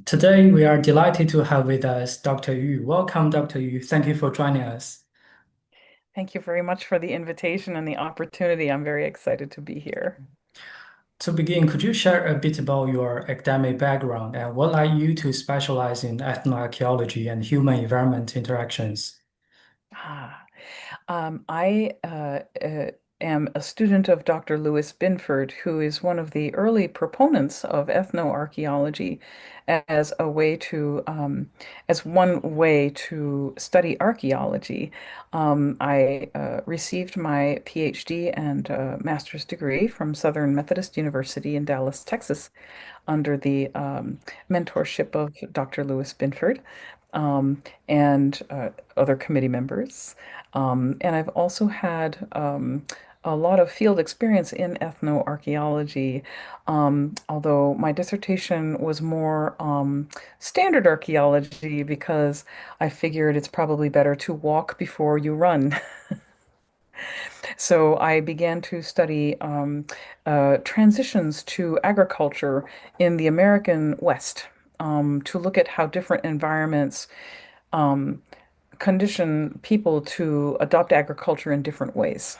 Today, we are delighted to have with us Dr. Yu. Welcome, Dr. Yu. Thank you for joining us. Thank you very much for the invitation and the opportunity. I'm very excited to be here. To begin, could you share a bit about your academic background and what led you to specialize in ethnoarchaeology and human-environment interactions? Ah, I am a student of Dr. Louis Binford, who is one of the early proponents of ethnoarchaeology as a way to, as one way to study archaeology. I received my PhD and master's degree from Southern Methodist University in Dallas, Texas, under the mentorship of Dr. Louis Binford and other committee members. And I've also had a lot of field experience in ethnoarchaeology, although my dissertation was more standard archaeology because I figured it's probably better to walk before you run. So I began to study transitions to agriculture in the American West, to look at how different environments um, condition people to adopt agriculture in different ways.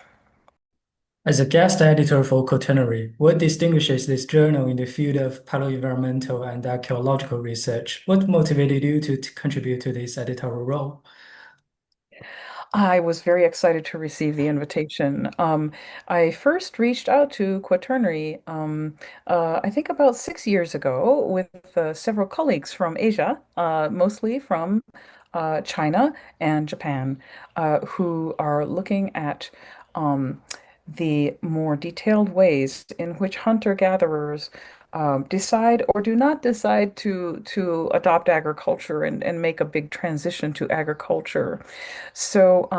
As a guest editor for Quaternary, what distinguishes this journal in the field of paleoenvironmental and archaeological research? What motivated you to contribute to this editorial role? I was very excited to receive the invitation. I first reached out to Quaternary, I think about 6 years ago, with several colleagues from Asia, mostly from China and Japan, who are looking at um, the more detailed ways in which hunter-gatherers decide or do not decide to adopt agriculture and make a big transition to agriculture. So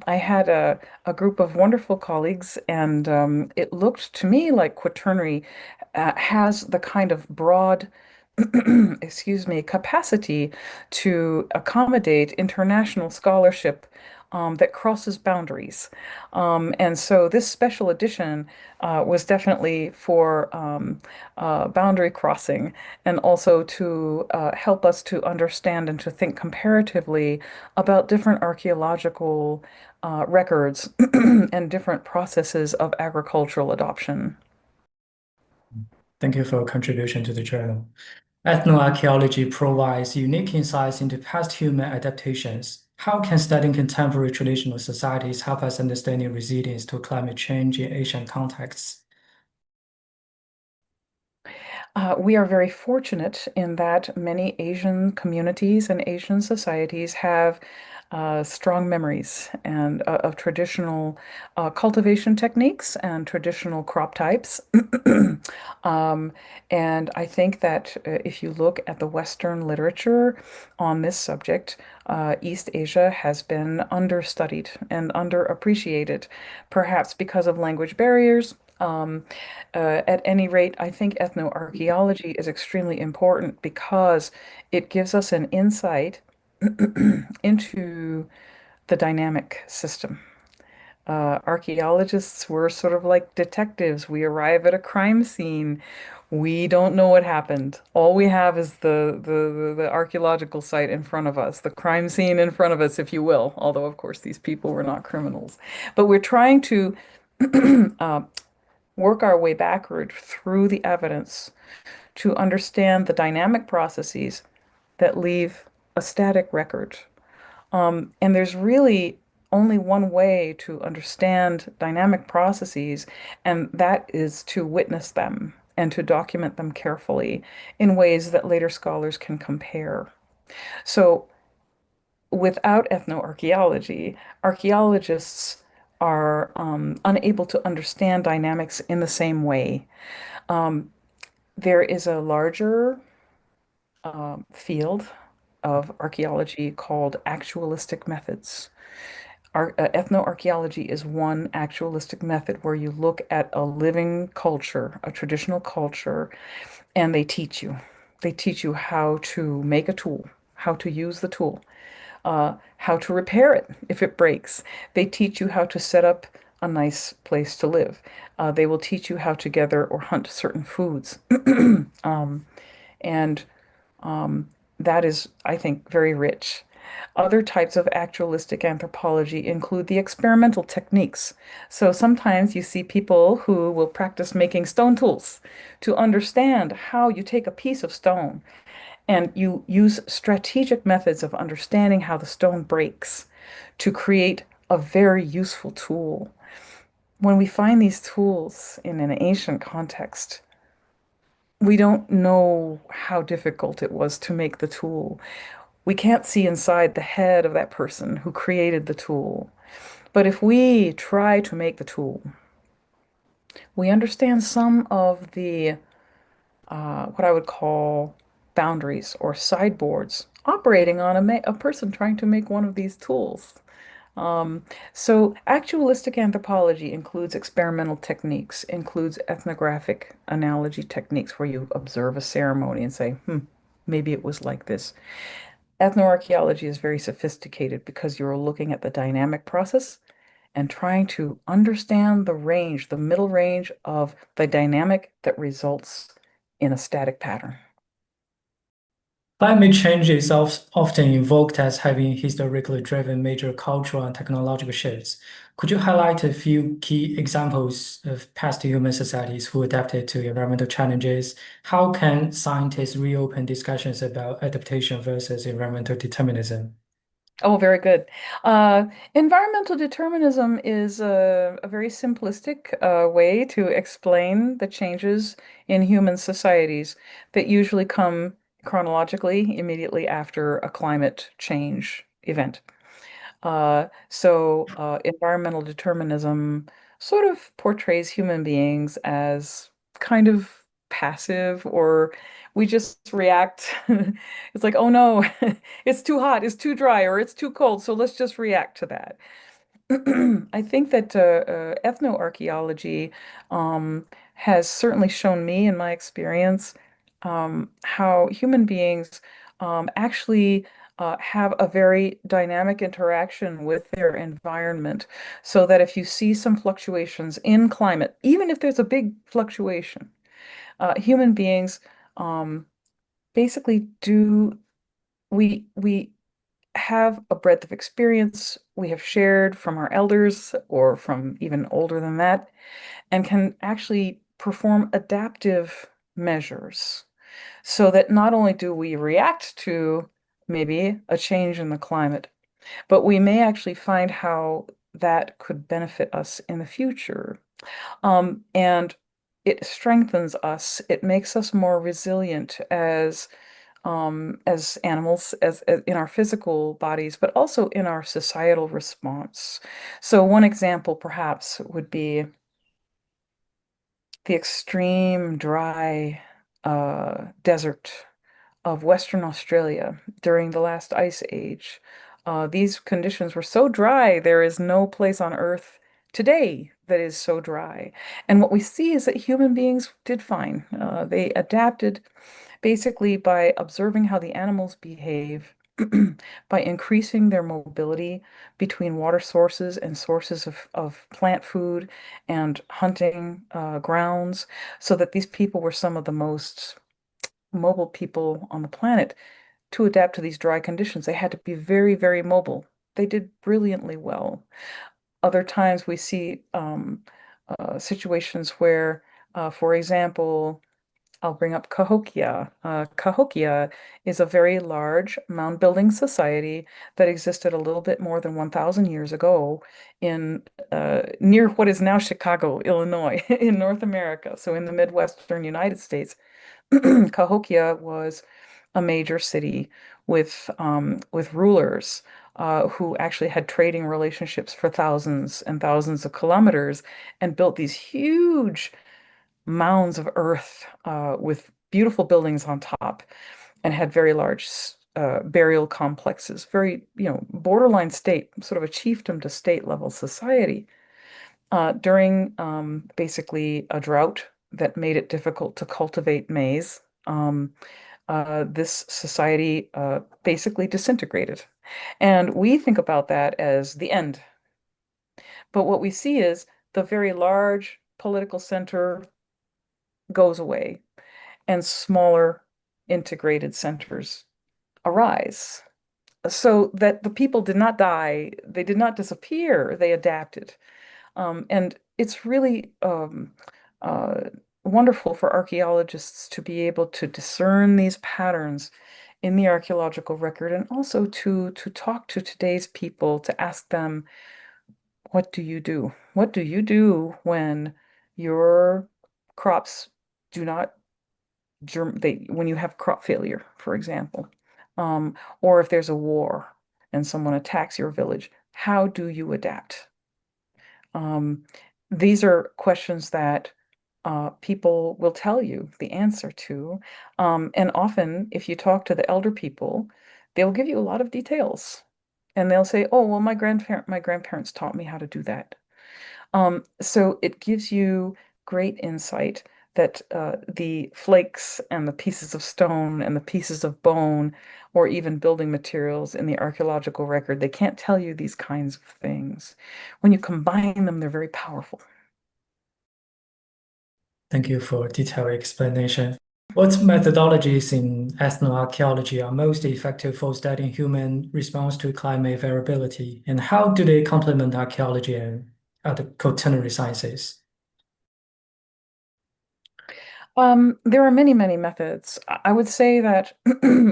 I had a group of wonderful colleagues, and it looked to me like Quaternary has the kind of broad, excuse me, capacity to accommodate international scholarship that crosses boundaries. And so this special edition was definitely for boundary crossing and also to help us to understand and to think comparatively about different archaeological records and different processes of agricultural adoption. Thank you for your contribution to the journal. Ethnoarchaeology provides unique insights into past human adaptations. How can studying contemporary traditional societies help us understanding resilience to climate change in Asian contexts? We are very fortunate in that many Asian communities and Asian societies have strong memories and of traditional cultivation techniques and traditional crop types. Um, and I think that if you look at the Western literature on this subject, East Asia has been understudied and underappreciated, perhaps because of language barriers. At any rate, I think ethnoarchaeology is extremely important because it gives us an insight into the dynamic system. Archaeologists were sort of like detectives. We arrive at a crime scene. We don't know what happened. All we have is the archaeological site in front of us, the crime scene in front of us, if you will. Although, of course, these people were not criminals. But we're trying to uh, work our way backward through the evidence to understand the dynamic processes that leave a static record. And there's really only one way to understand dynamic processes, and that is to witness them and to document them carefully in ways that later scholars can compare. So, without ethnoarchaeology, archaeologists are unable to understand dynamics in the same way. Um, there is a larger field of archaeology called actualistic methods. Ethnoarchaeology is one actualistic method where you look at a living culture, a traditional culture, and they teach you. They teach you how to make a tool, how to use the tool, how to repair it if it breaks. They teach you how to set up a nice place to live. They will teach you how to gather or hunt certain foods. And Um, that is, I think, very rich. Other types of actualistic anthropology include the experimental techniques. So sometimes you see people who will practice making stone tools to understand how you take a piece of stone and you use strategic methods of understanding how the stone breaks to create a very useful tool. When we find these tools in an ancient context, we don't know how difficult it was to make the tool. We can't see inside the head of that person who created the tool. But if we try to make the tool, we understand some of the what I would call boundaries or sideboards operating on a person trying to make one of these tools. Um, so actualistic anthropology includes experimental techniques, includes ethnographic analogy techniques where you observe a ceremony and say, maybe it was like this. Ethnoarchaeology is very sophisticated because you're looking at the dynamic process and trying to understand the range, the middle range of the dynamic that results in a static pattern. Climate change is often invoked as having historically driven major cultural and technological shifts. Could you highlight a few key examples of past human societies who adapted to environmental challenges? How can scientists reopen discussions about adaptation versus environmental determinism? Oh, very good. Uh, Environmental determinism is a very simplistic way to explain the changes in human societies that usually come chronologically immediately after a climate change event. Environmental determinism sort of portrays human beings as kind of passive, or we just react. It's like, oh no, it's too hot, it's too dry, or it's too cold, so let's just react to that. I think that ethnoarchaeology has certainly shown me, in my experience, how human beings actually have a very dynamic interaction with their environment. So that if you see some fluctuations in climate, even if there's a big fluctuation, human beings um, basically do we have a breadth of experience we have shared from our elders or from even older than that, and can actually perform adaptive measures so that not only do we react to maybe a change in the climate, but we may actually find how that could benefit us in the future. And it strengthens us, it makes us more resilient as animals, as in our physical bodies, but also in our societal response. So one example perhaps would be the extreme dry desert of Western Australia during the last ice age. These conditions were so dry, there is no place on Earth today that is so dry. And what we see is that human beings did fine. They adapted basically by observing how the animals behave, by increasing their mobility between water sources and sources of plant food and hunting grounds, so that these people were some of the most mobile people on the planet. To adapt to these dry conditions, they had to be very, very mobile. They did brilliantly well. Other times we see situations where, for example, I'll bring up Cahokia. Cahokia is a very large mound building society that existed a little bit more than 1,000 years ago in near what is now Chicago, Illinois, in North America. So in the Midwestern United States, Cahokia was a major city with rulers who actually had trading relationships for thousands and thousands of kilometers and built these huge mounds of earth with beautiful buildings on top and had very large burial complexes, very, borderline state, sort of a chiefdom to state level society. During basically a drought that made it difficult to cultivate maize, this society basically disintegrated. And we think about that as the end. But what we see is the very large political center goes away and smaller integrated centers arise so that the people did not die, they did not disappear, they adapted. And it's really uh, wonderful for archaeologists to be able to discern these patterns in the archaeological record and also to talk to today's people to ask them, what do you do? What do you do when your crops do not when you have crop failure, for example, or if there's a war and someone attacks your village, how do you adapt? Um, these are questions that people will tell you the answer to. And often, if you talk to the elder people, they'll give you a lot of details. And they'll say, oh, well, my grandparents taught me how to do that. So it gives you great insight that the flakes and the pieces of stone and the pieces of bone, or even building materials in the archaeological record, they can't tell you these kinds of things. When you combine them, they're very powerful. Thank you for detailed explanation. What methodologies in ethnoarchaeology are most effective for studying human response to climate variability, and how do they complement archaeology and other quaternary sciences? There are many, many methods. I would say that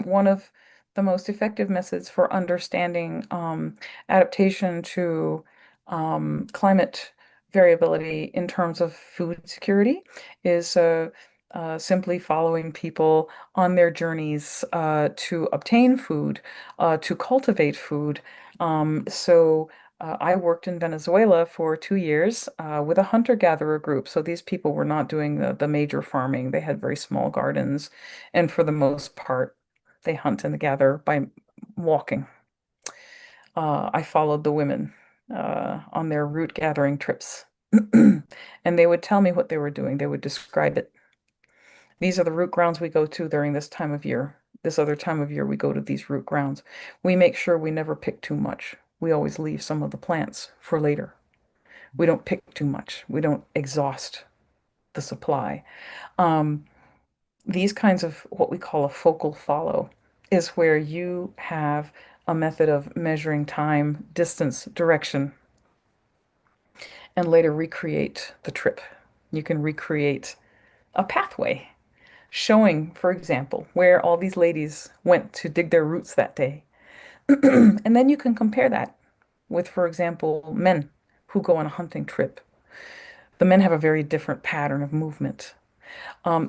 one of the most effective methods for understanding adaptation to climate variability in terms of food security is simply following people on their journeys to obtain food, to cultivate food. I worked in Venezuela for 2 years with a hunter-gatherer group. So these people were not doing the major farming. They had very small gardens. And for the most part, they hunt and gather by walking. I followed the women on their root gathering trips. And they would tell me what they were doing. They would describe it. These are the root grounds we go to during this time of year. This other time of year, we go to these root grounds. We make sure we never pick too much. We always leave some of the plants for later. We don't pick too much. We don't exhaust the supply. Um, these kinds of what we call a focal follow is where you have a method of measuring time, distance, direction, and later recreate the trip. You can recreate a pathway showing, for example, where all these ladies went to dig their roots that day. And then you can compare that with, for example, men who go on a hunting trip. The men have a very different pattern of movement.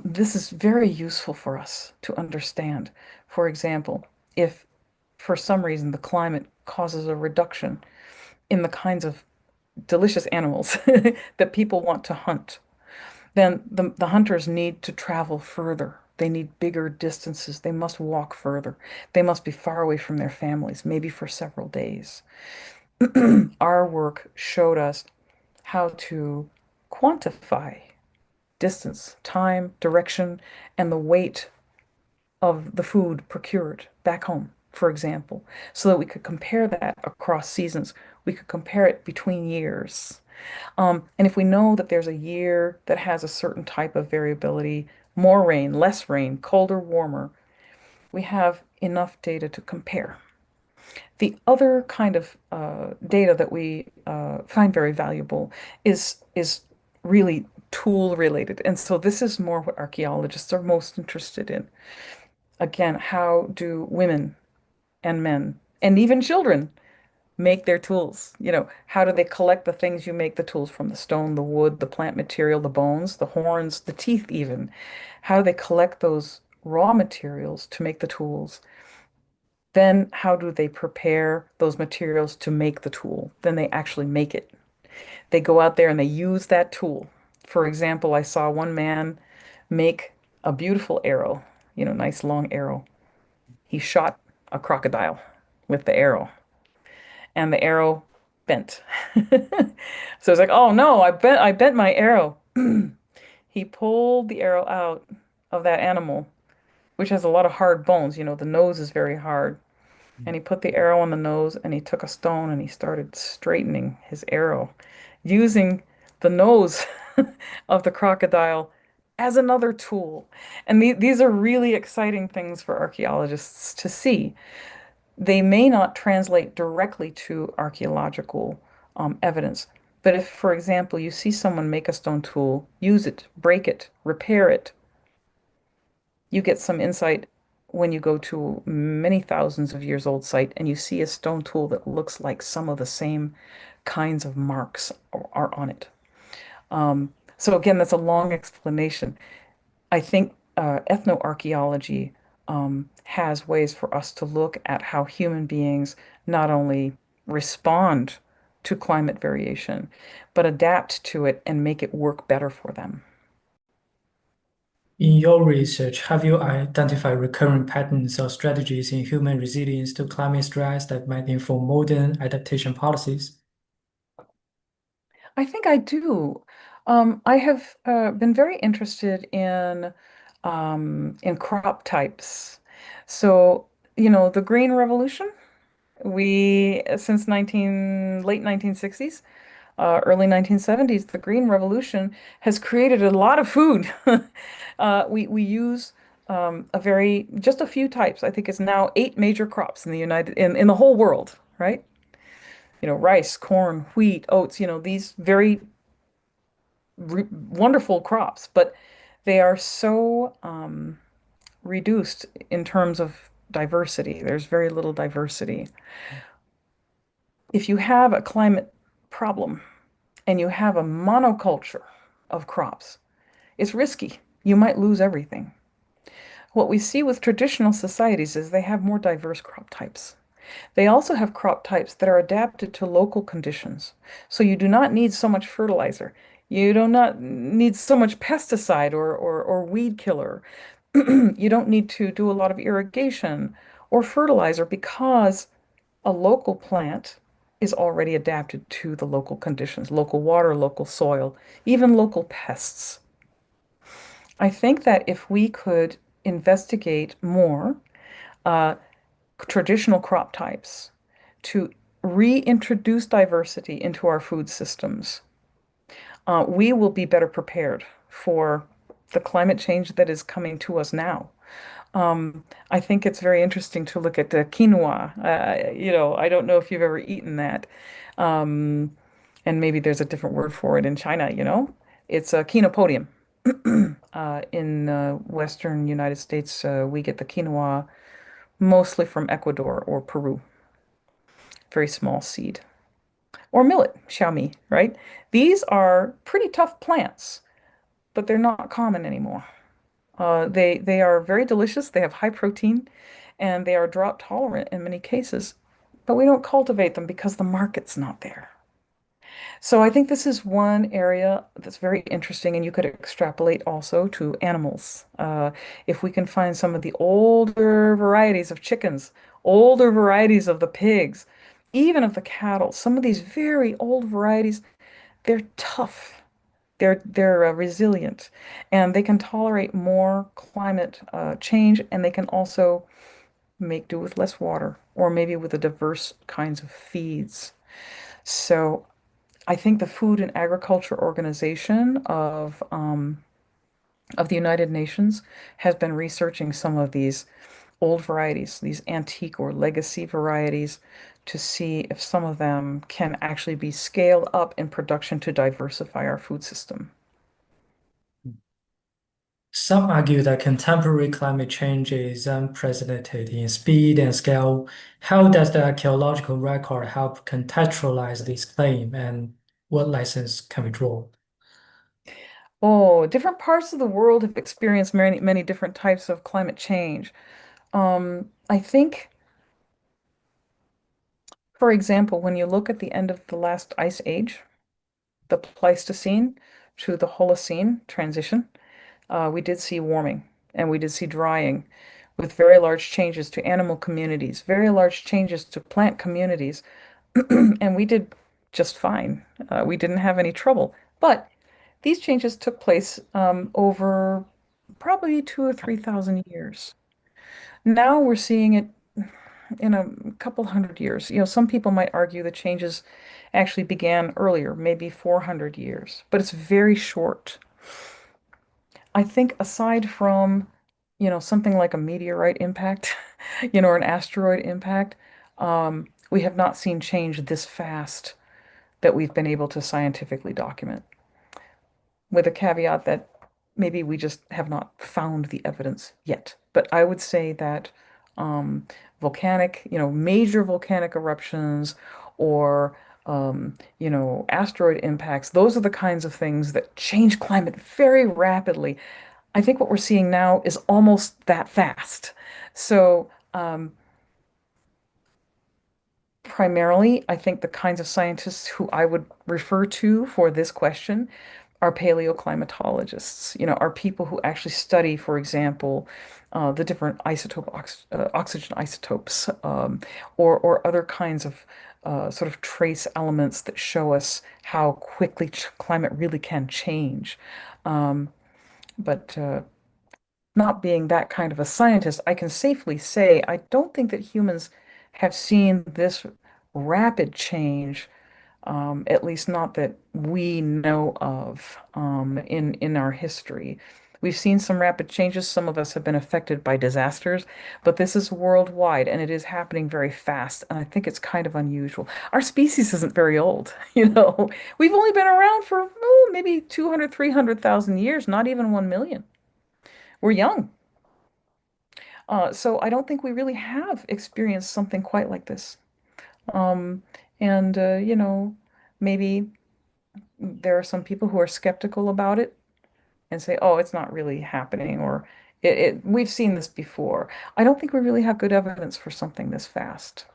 This is very useful for us to understand. For example, if for some reason the climate causes a reduction in the kinds of delicious animals that people want to hunt, then the hunters need to travel further. They need bigger distances. They must walk further. They must be far away from their families, maybe for several days. Our work showed us how to quantify distance, time, direction, and the weight of the food procured back home, for example, so that we could compare that across seasons. We could compare it between years. And if we know that there's a year that has a certain type of variability, more rain, less rain, colder, warmer, we have enough data to compare. The other kind of data that we find very valuable is really tool related. And so this is more what archaeologists are most interested in. Again, how do women and men and even children make their tools? How do they collect the things you make the tools from? The stone, the wood, the plant material, the bones, the horns, the teeth even. How do they collect those raw materials to make the tools? Then how do they prepare those materials to make the tool? Then they actually make it. They go out there and they use that tool. For example, I saw one man make a beautiful arrow, nice long arrow. He shot a crocodile with the arrow, and the arrow bent. So it's like, oh no, I bent my arrow. He pulled the arrow out of that animal, which has a lot of hard bones. The nose is very hard. And he put the arrow on the nose and he took a stone and he started straightening his arrow using the nose of the crocodile as another tool. And these are really exciting things for archaeologists to see. They may not translate directly to archaeological evidence, but if, for example, you see someone make a stone tool, use it, break it, repair it, you get some insight when you go to many thousands of years old site and you see a stone tool that looks like some of the same kinds of marks are on it. So again, that's a long explanation. I think ethnoarchaeology has ways for us to look at how human beings not only respond to climate variation, but adapt to it and make it work better for them. In your research, have you identified recurring patterns or strategies in human resilience to climate stress that might inform modern adaptation policies? I think I do. I have been very interested in crop types. So, the Green Revolution, we since 19 late 1960s, early 1970s, the Green Revolution has created a lot of food. We use just a few types. I think it's now 8 major crops in in the whole world, right? Rice, corn, wheat, oats, these very wonderful crops, but they are so reduced in terms of diversity. There's very little diversity. If you have a climate problem and you have a monoculture of crops, it's risky. You might lose everything. What we see with traditional societies is they have more diverse crop types. They also have crop types that are adapted to local conditions. So you do not need so much fertilizer. You do not need so much pesticide or weed killer. You don't need to do a lot of irrigation or fertilizer because a local plant is already adapted to the local conditions, local water, local soil, even local pests. I think that if we could investigate more uh, traditional crop types to reintroduce diversity into our food systems, we will be better prepared for the climate change that is coming to us now. I think it's very interesting to look at the quinoa. I don't know if you've ever eaten that. Um, and maybe there's a different word for it in China. It's a quinopodium. In Western United States, we get the quinoa mostly from Ecuador or Peru. Very small seed. Or millet, xiaomi, right? These are pretty tough plants, but they're not common anymore. They are very delicious. They have high protein, and they are drought tolerant in many cases. But we don't cultivate them because the market's not there. So I think this is one area that's very interesting, and you could extrapolate also to animals. If we can find some of the older varieties of chickens, older varieties of the pigs, even of the cattle, some of these very old varieties, they're tough. They're resilient, and they can tolerate more climate change, and they can also make do with less water, or maybe with the diverse kinds of feeds. So I think the Food and Agriculture Organization of the United Nations has been researching some of these old varieties, these antique or legacy varieties, to see if some of them can actually be scaled up in production to diversify our food system. Some argue that contemporary climate change is unprecedented in speed and scale. How does the archaeological record help contextualize this claim, and what lessons can we draw? Oh, different parts of the world have experienced many, many different types of climate change. I think, for example, when you look at the end of the last ice age, the Pleistocene to the Holocene transition, we did see warming and we did see drying with very large changes to animal communities, very large changes to plant communities, and we did just fine. We didn't have any trouble. But these changes took place over probably 2 or 3 thousand years. Now we're seeing it in a couple hundred years. Some people might argue the changes actually began earlier, maybe 400 years, but it's very short. I think aside from, something like a meteorite impact, or an asteroid impact, we have not seen change this fast that we've been able to scientifically document, with a caveat that maybe we just have not found the evidence yet. But I would say that um, major volcanic eruptions or asteroid impacts, those are the kinds of things that change climate very rapidly. I think what we're seeing now is almost that fast. So, primarily, I think the kinds of scientists who I would refer to for this question are paleoclimatologists, are people who actually study, for example, the different oxygen isotopes, or other kinds of sort of trace elements that show us how quickly climate really can change. Um, but not being that kind of a scientist, I can safely say I don't think that humans have seen this rapid change, at least not that we know of, in our history. We've seen some rapid changes. Some of us have been affected by disasters, but this is worldwide and it is happening very fast. And I think it's kind of unusual. Our species isn't very old, We've only been around for maybe 200, 300,000 years, not even 1 million. We're young. So I don't think we really have experienced something quite like this. Um, and maybe there are some people who are skeptical about it and say, "Oh, it's not really happening," or we've seen this before. I don't think we really have good evidence for something this fast.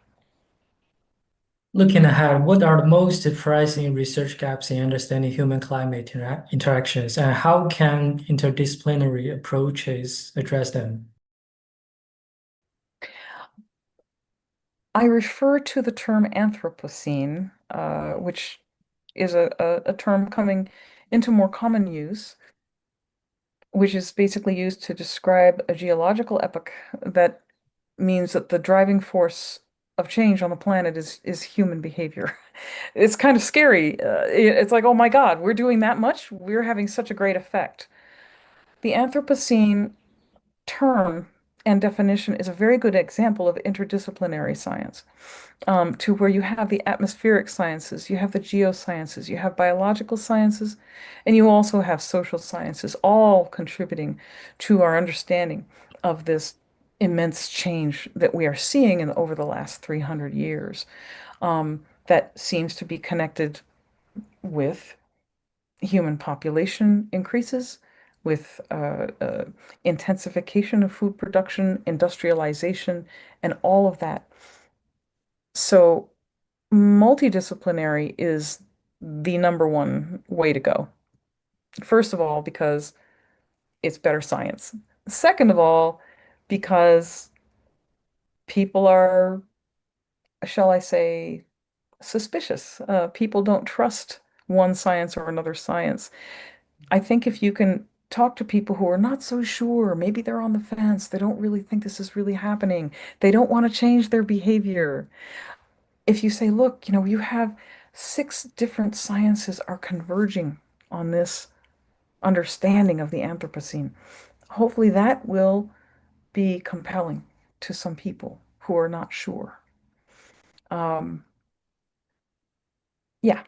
Looking ahead, what are the most surprising research gaps in understanding human climate interactions, and how can interdisciplinary approaches address them? I refer to the term Anthropocene, which is a term coming into more common use, which is basically used to describe a geological epoch that means that the driving force of change on the planet is human behavior. It's kind of scary. It's like, oh my God, we're doing that much. We're having such a great effect. The Anthropocene term and definition is a very good example of interdisciplinary science, to where you have the atmospheric sciences, you have the geosciences, you have biological sciences, and you also have social sciences, all contributing to our understanding of this immense change that we are seeing over the last 300 years, that seems to be connected with human population increases, with intensification of food production, industrialization, and all of that. So, multidisciplinary is the number one way to go. First of all, because it's better science. Second of all, because people are, shall I say, suspicious. People don't trust one science or another science. I think if you can talk to people who are not so sure, maybe they're on the fence, they don't really think this is really happening, they don't want to change their behavior. If you say, look, you have 6 different sciences are converging on this understanding of the Anthropocene, hopefully that will be compelling to some people who are not sure. Um, yeah.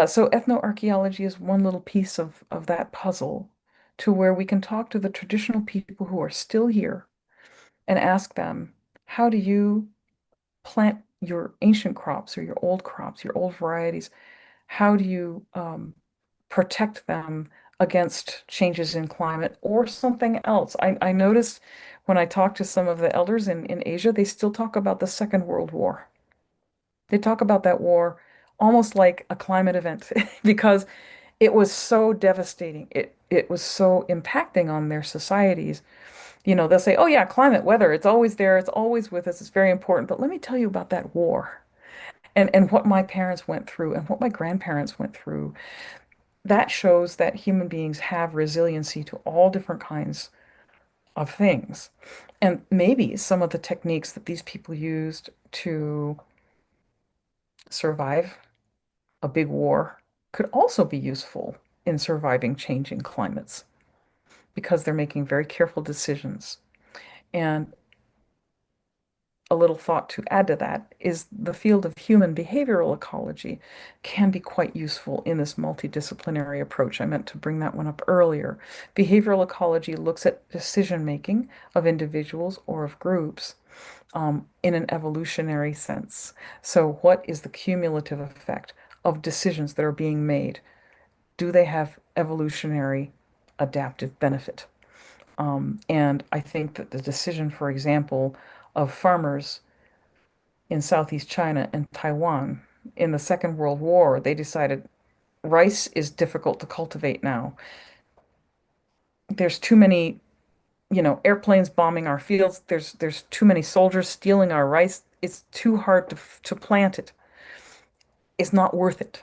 So ethnoarchaeology is one little piece of that puzzle, to where we can talk to the traditional people who are still here and ask them, how do you plant your ancient crops or your old crops, your old varieties? How do you protect them against changes in climate or something else? I noticed when I talked to some of the elders in Asia, they still talk about the Second World War. They talk about that war almost like a climate event because it was so devastating. It was so impacting on their societies. They'll say, "Oh yeah, climate, weather, it's always there, it's always with us, it's very important." But let me tell you about that war and what my parents went through and what my grandparents went through. That shows that human beings have resiliency to all different kinds of things. And maybe some of the techniques that these people used to survive a big war could also be useful in surviving changing climates. because they're making very careful decisions. And a little thought to add to that is the field of human behavioral ecology can be quite useful in this multidisciplinary approach. I meant to bring that one up earlier. Behavioral ecology looks at decision making of individuals or of groups in an evolutionary sense. So, what is the cumulative effect of decisions that are being made? Do they have evolutionary adaptive benefit? And I think that the decision, for example, of farmers in Southeast China and Taiwan in the Second World War, they decided rice is difficult to cultivate now. There's too many, airplanes bombing our fields. There's too many soldiers stealing our rice. It's too hard to plant it. It's not worth it.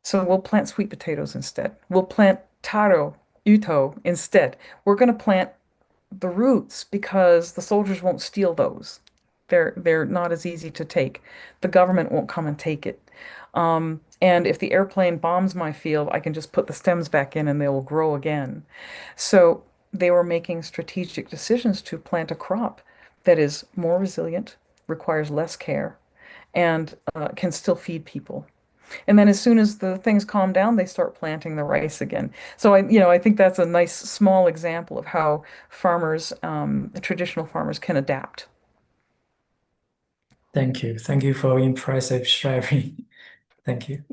So we'll plant sweet potatoes instead. We'll plant taro, yuto instead. We're going to plant the roots because the soldiers won't steal those. They're not as easy to take. The government won't come and take it. And if the airplane bombs my field, I can just put the stems back in and they will grow again. So they were making strategic decisions to plant a crop that is more resilient, requires less care, and can still feed people. And then as soon as the things calm down, they start planting the rice again. So I think that's a nice small example of how farmers, traditional farmers can adapt. Thank you. Thank you for impressive sharing. Thank you.